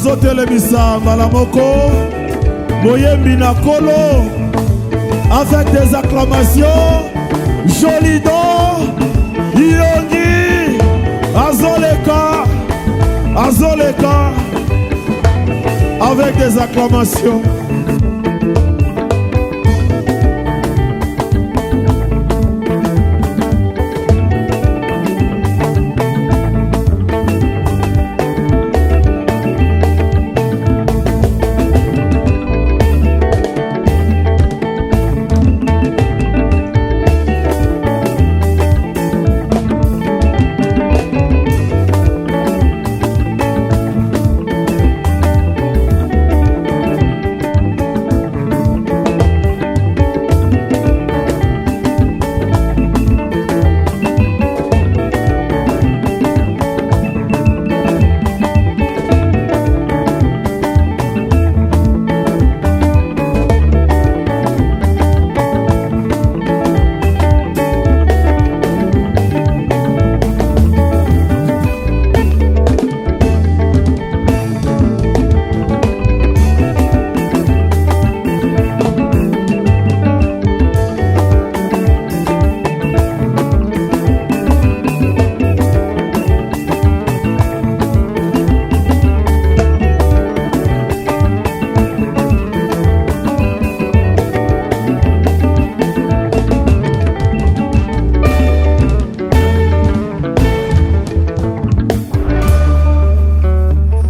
Azotelemisa Malamoko, Moyembi Nakolo, avec des acclamations, Jolido, Yongi, Azoleka, Azoleka, avec des acclamations.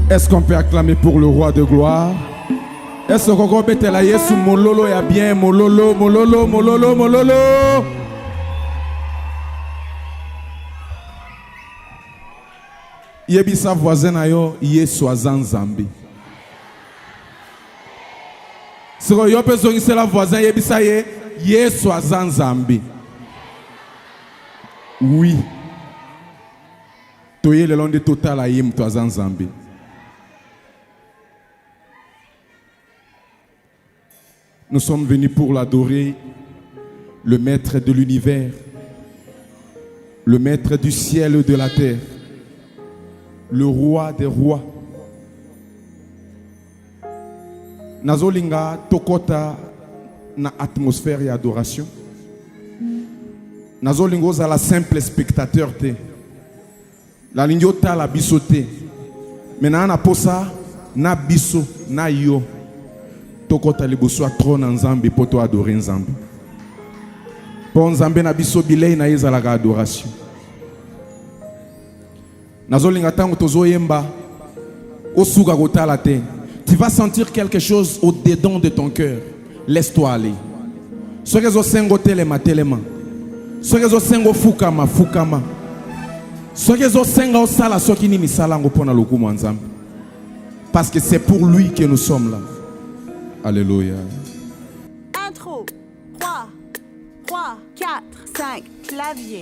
Est-ce qu'on peut acclamer pour le roi de gloire? Est-ce qu'on peut mettre la Yesu mololo ya bien mololo mololo mololo mololo? Yebisa voisin na yo Yesu azanzambi. Siko yo pe zongi la voisin yebisa ye Yesu azanzambi. Oui. Toye le long de total ayim to azanzambi. Nous sommes venus pour l'adorer, le maître de l'univers, le maître du ciel et de la terre, le roi des rois. Nazolinga tokota na atmosphère et adoration. Nazolingo za la simple spectateur te. La lingota la bisote. Maintenant na posa na biso na yo. Tokota libuso trône nzambe poto adorer nzambe. Pon nzambe na biso bilei na yeza la adoration. Nazolinga tango tozoyemba osuka kotala te. Tu vas sentir quelque chose au-dedans de ton cœur. Laisse-toi aller. Ce que zo sengo telema telema. Ce que zo sengo fukama fukama. Ce que zo senga osala soki ni misala ngo pona lokumu nzambe. Parce que c'est pour lui que nous sommes là. Alléluia. Intro. 3, 4, 5. Clavier.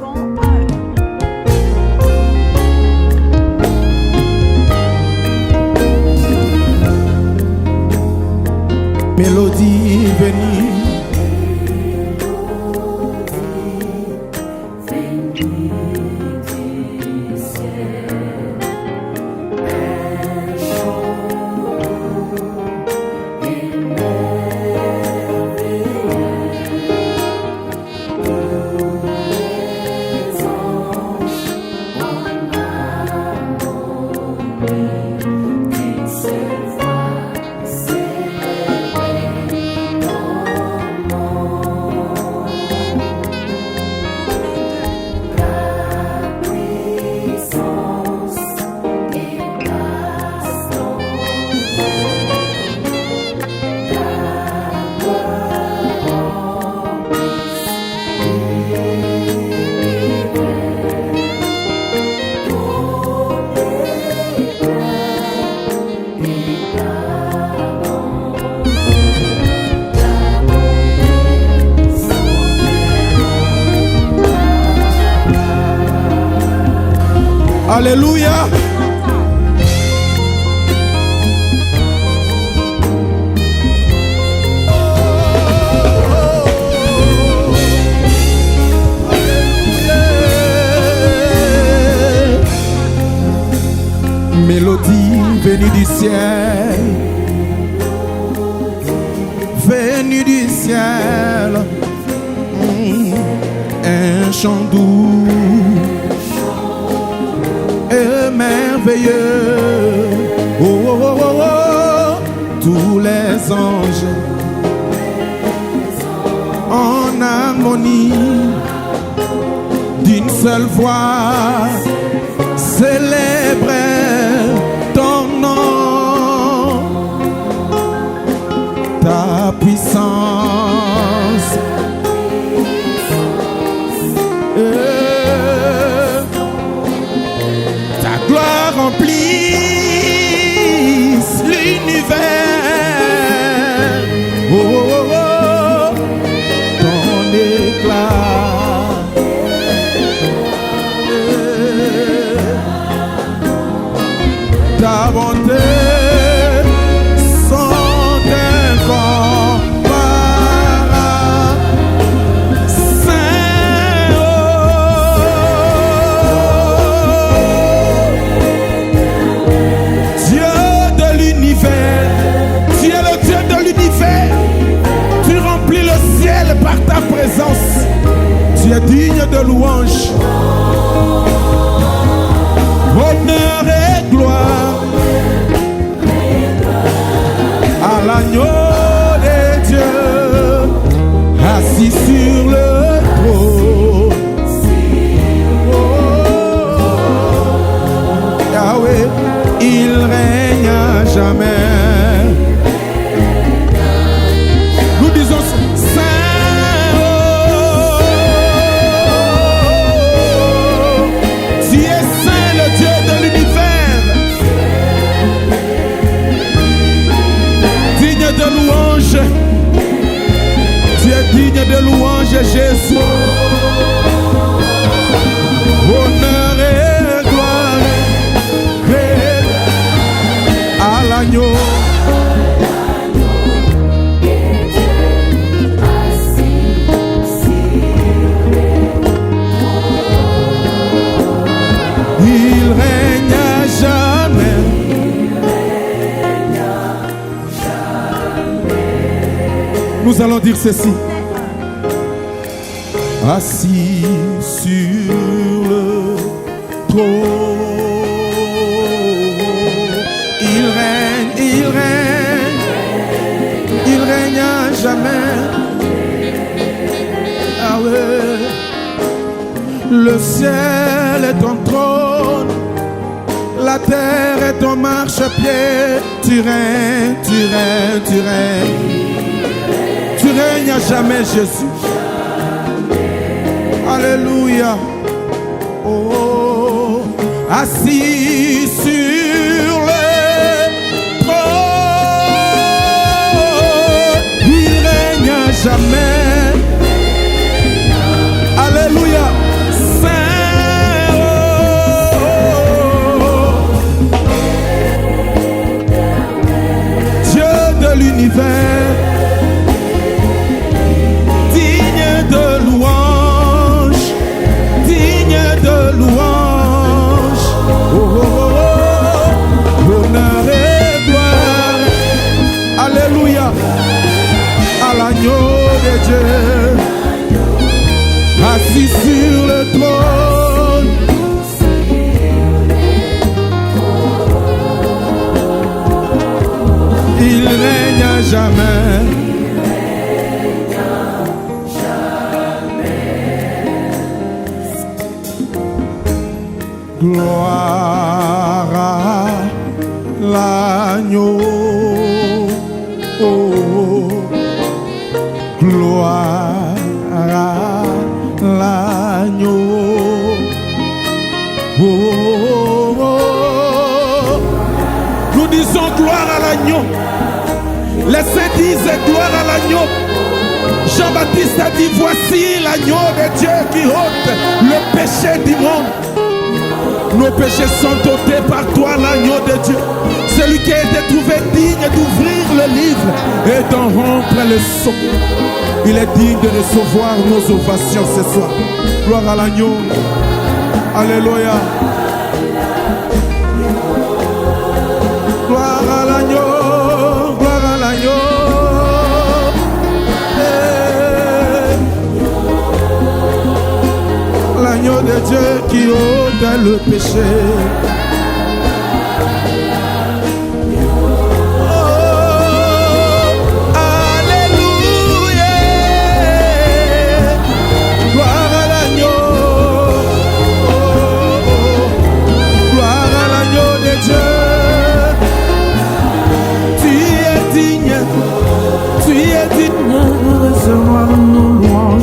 Ton 1. Mélodie venue. Alléluia. venu du ciel, venu du ciel, un chant doux et merveilleux. Oh, oh, oh, oh, oh, tous les anges en harmonie d'une seule voix célébrer ton nom, ta puissance, ta gloire remplisse l'univers. Oh, oh, oh, oh, ton éclat. Ta bonté sont incomparables. Saint, oh, Dieu de l'univers, tu es le Dieu de l'univers. Tu remplis le ciel par ta présence. Tu es digne de louange. Honneur et gloire à l'agneau de Dieu, assis sur le trône. Oh, Yahweh, il règne à jamais. Nous disons Saint, oh, tu es Saint, le Dieu de l'univers, digne de louange. Tu es digne de louange, Jésus. Honneur et gloire à l'agneau. Il règne à jamais. Nous allons dire ceci. Assis sur le trône, il règne, il règne, il règne à jamais. Ah ouais. Le ciel est ton trône, la terre est ton marchepied. Tu règnes, tu règnes, tu règnes. Tu règnes à jamais, Jésus. Alléluia. Oh, assis sur le trône, il règne à jamais. Alléluia. Saint, oh, Dieu de l'univers, digne de louange, digne de louange. Oh, oh, oh, oh. Honneur et gloire, alléluia, à l'agneau de Dieu, assis sur le trône. Il règne à jamais. Gloire à l'agneau. Oh, gloire à l'agneau. Oh, oh, oh. Nous disons gloire à l'agneau. Les saints disent gloire à l'agneau. Jean-Baptiste a dit voici l'agneau de Dieu qui ôte le péché du monde. Nos péchés sont ôtés par toi, l'agneau de Dieu. Celui qui a été trouvé digne d'ouvrir le livre et d'en rompre le sceau. Il est digne de recevoir nos ovations ce soir. Gloire à l'agneau. Alléluia. de Dieu qui ôte le péché.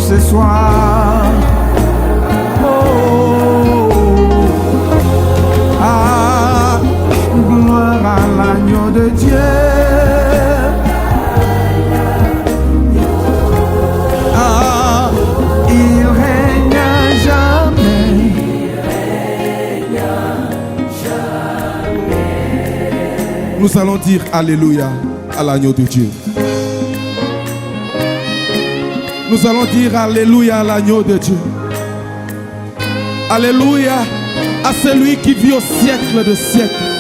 Ce soir, gloire à l'agneau de Dieu. Il règne à jamais. Nous allons dire Alléluia à l'agneau de Dieu. Nous allons dire Alléluia à l'agneau de Dieu. Alléluia à celui qui vit au siècle de siècles.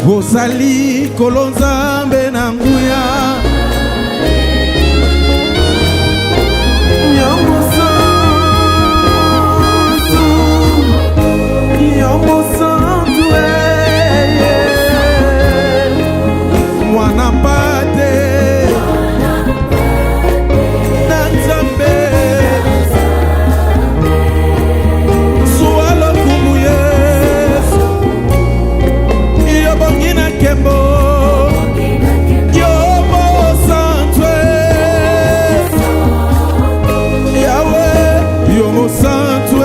Bozali kolonzambe na nguya. Yombo santu mwana pate na nzambe sualo kumu Yesu. Yobongina kembo Yombo santu Yahweh Yombo santu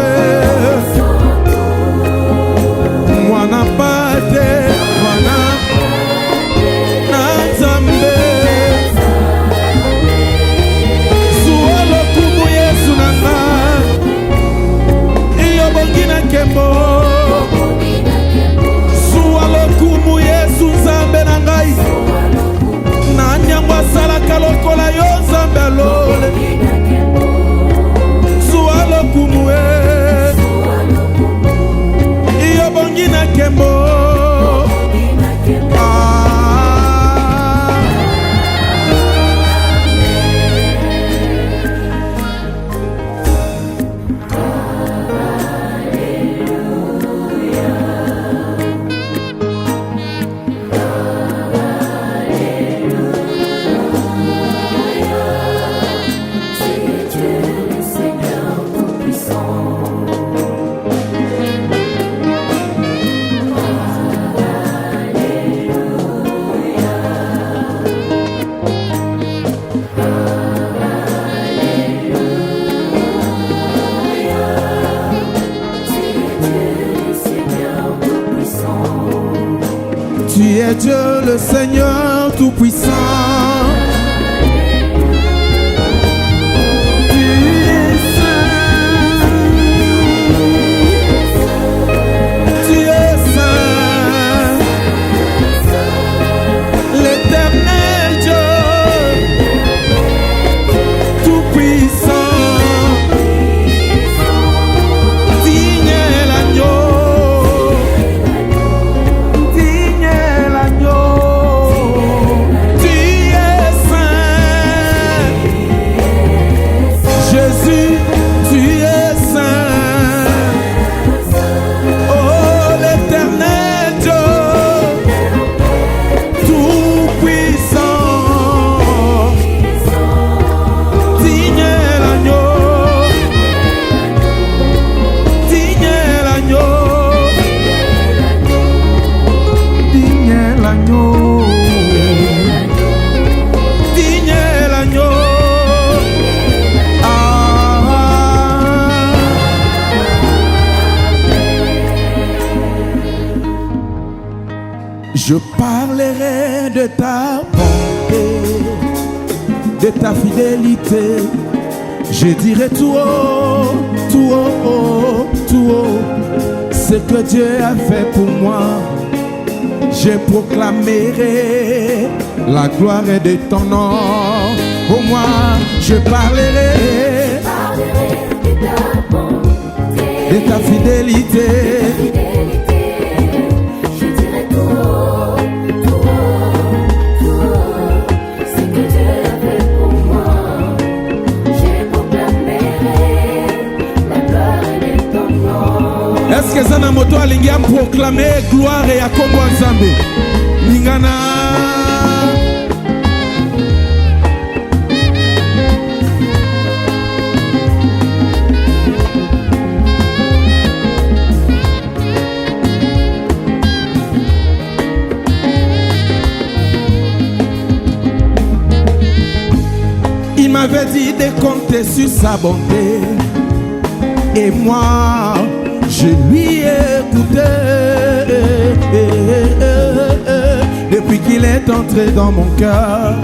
mwana pate mwana na nzambe sualo kumu Yesu nanga Yobongina kembo sualo kumu Yesu nzambe na ngai na nyango asalaka lokola yo nzambe alole sualo kumu Yobongina kembo Tu es Dieu le Seigneur Tout-Puissant. Tu es saint. Tu es saint. L'éternel Dieu Tout-Puissant. Digne est l'agneau. Digne est l'agneau. Je parlerai de ta bonté, de ta fidélité. Je dirai tout haut, tout haut, tout haut, ce que Dieu a fait pour moi. Je proclamerai la gloire de ton nom. Pour moi, je parlerai de ta fidélité. Je dirai tout haut, tout haut, tout haut, ce que Dieu a fait pour moi. Je proclamerai la gloire de ton nom. Est-ce que Zana Moto alingi a proclamer gloire et à Kombo Nzambe? Lingana. Il m'avait dit de compter sur sa bonté. Et moi, je lui ai écouté. Depuis qu'il est entré dans mon cœur.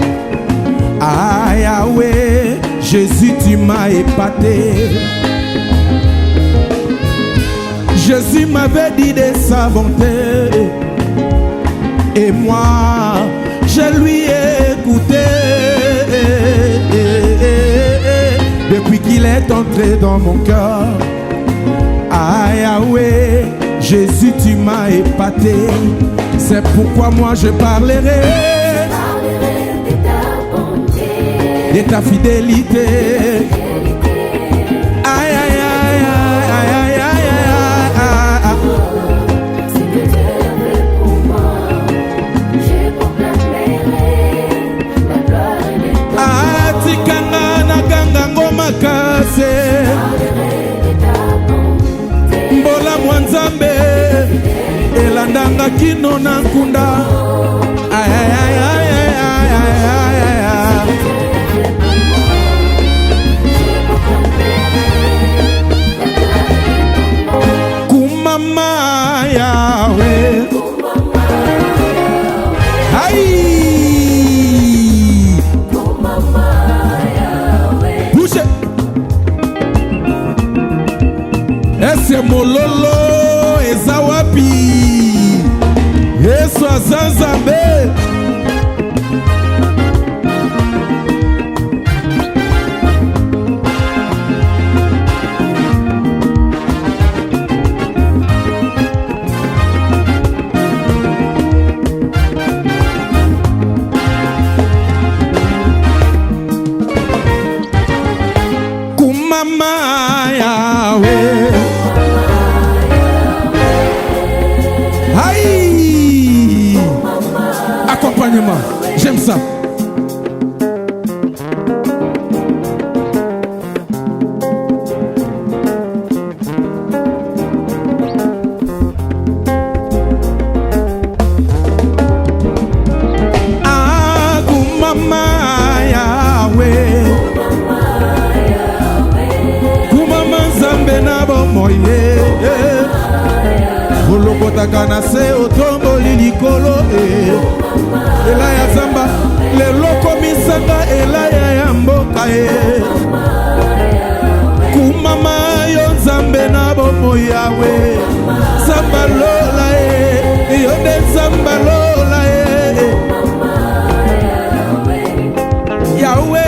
Ah Yahweh, Jésus, tu m'as épaté. Jésus m'avait dit de sa bonté. Et moi, je lui ai écouté. Depuis qu'il est entré dans mon cœur. Ah Yahweh, Jésus, tu m'as épaté. C'est pourquoi moi je parlerai de ta bonté, de ta fidélité. Aïe aïe aïe aïe aïe aïe aïe aïe. ce que Dieu a fait pour moi. Je proclamerai la gloire de ton nom. Atikanga na ganga ngoma kase. De ta bonté, Mbola mwanzambe elandanga kino na nkunda. Aïe aïe aïe aïe aïe aïe aïe aïe. Kumama Yahweh. Aïe. Bouge. Ese mololo ezawapi. Yesu azanzambe. Kumama Yahweh. Aïe. Accompagnement, j'aime ça. Ah, Kumama Yahweh. Kumama Nzambe na bomoye. Olokotaka na se otomboli likolo. Ela ya zamba leloko misanga elaya ya mboka ye. Kumama yo Nzambe na bomoi yawe. Zamba lola ye, yo de zamba lola ye. Yawe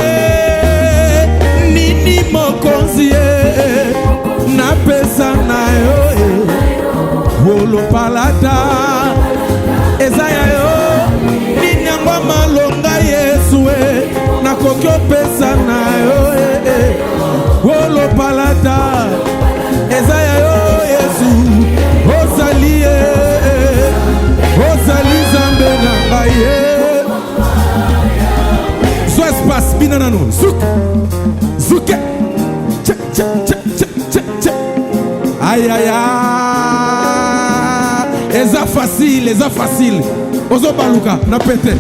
nini mokonzi ye na pesa na yo ye. Wolo palata ezaya yo ninyangwa malonga Yesu na kokyo pesa na yo Wolo palata ezaya yo Yesu ozali Zambe na ngaye zo espace binanano zouk zouke tche tche tche tche tche aïe aïe aïe. Eza facile. Ozo baluka na pete.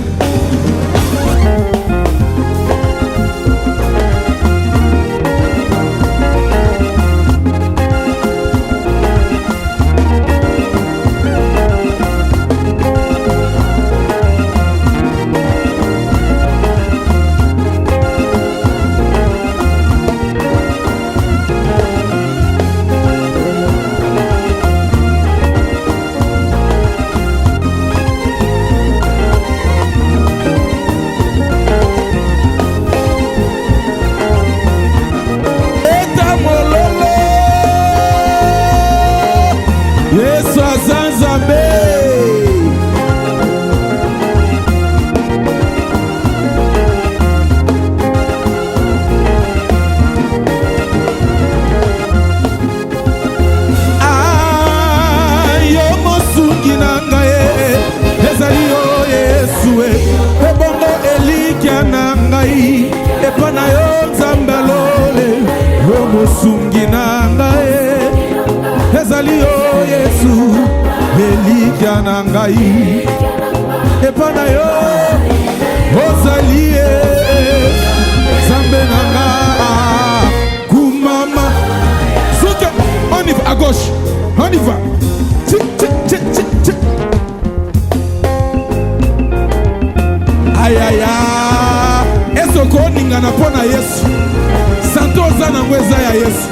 na ngai ezali yo Yesu elikya na ngai epa na yo ozali Zambe na nga kumama soka on y va à gauche on y va aïe aïe esoko oningana mpo na Yesu santo oza nango eza ya Yesu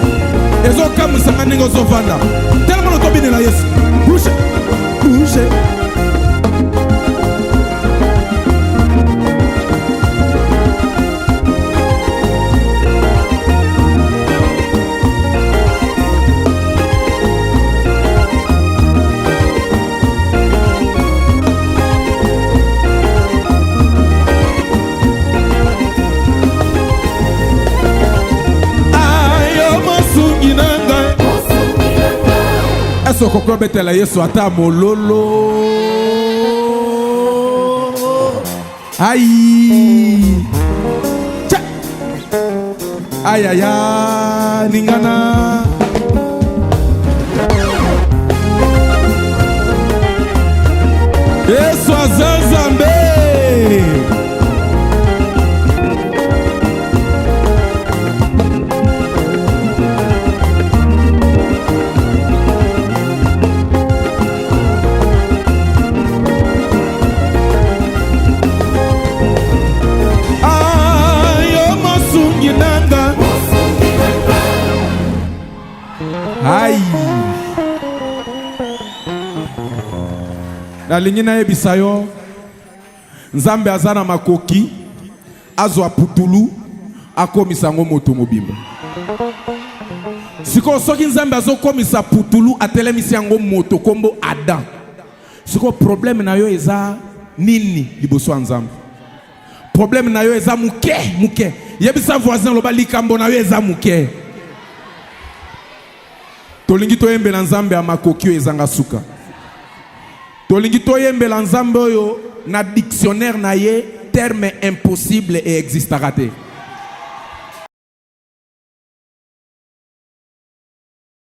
ezokamwisanga ndenge ozovanda tellement otobinela Yesu bouge bouge soko betela Yesu ata mololo aïe aïe aïe ningana Yesu azazambe aïe nalingi nayebisa yo Nzambe aza na makoki azwa putulu akomisa yango moto mobimba siko soki Nzambe azokomisa putulu atelemisi yango moto kombo Adam siko problème na yo eza nini liboso ya Nzambe problème na yo eza muke yebisa voisin loba likambo na yo eza muke tolingi toyembela Nzambe ya makoki oyo ezanga suka tolingi toyembela Nzambe oyo na dictionnaire na ye terme impossible et existera te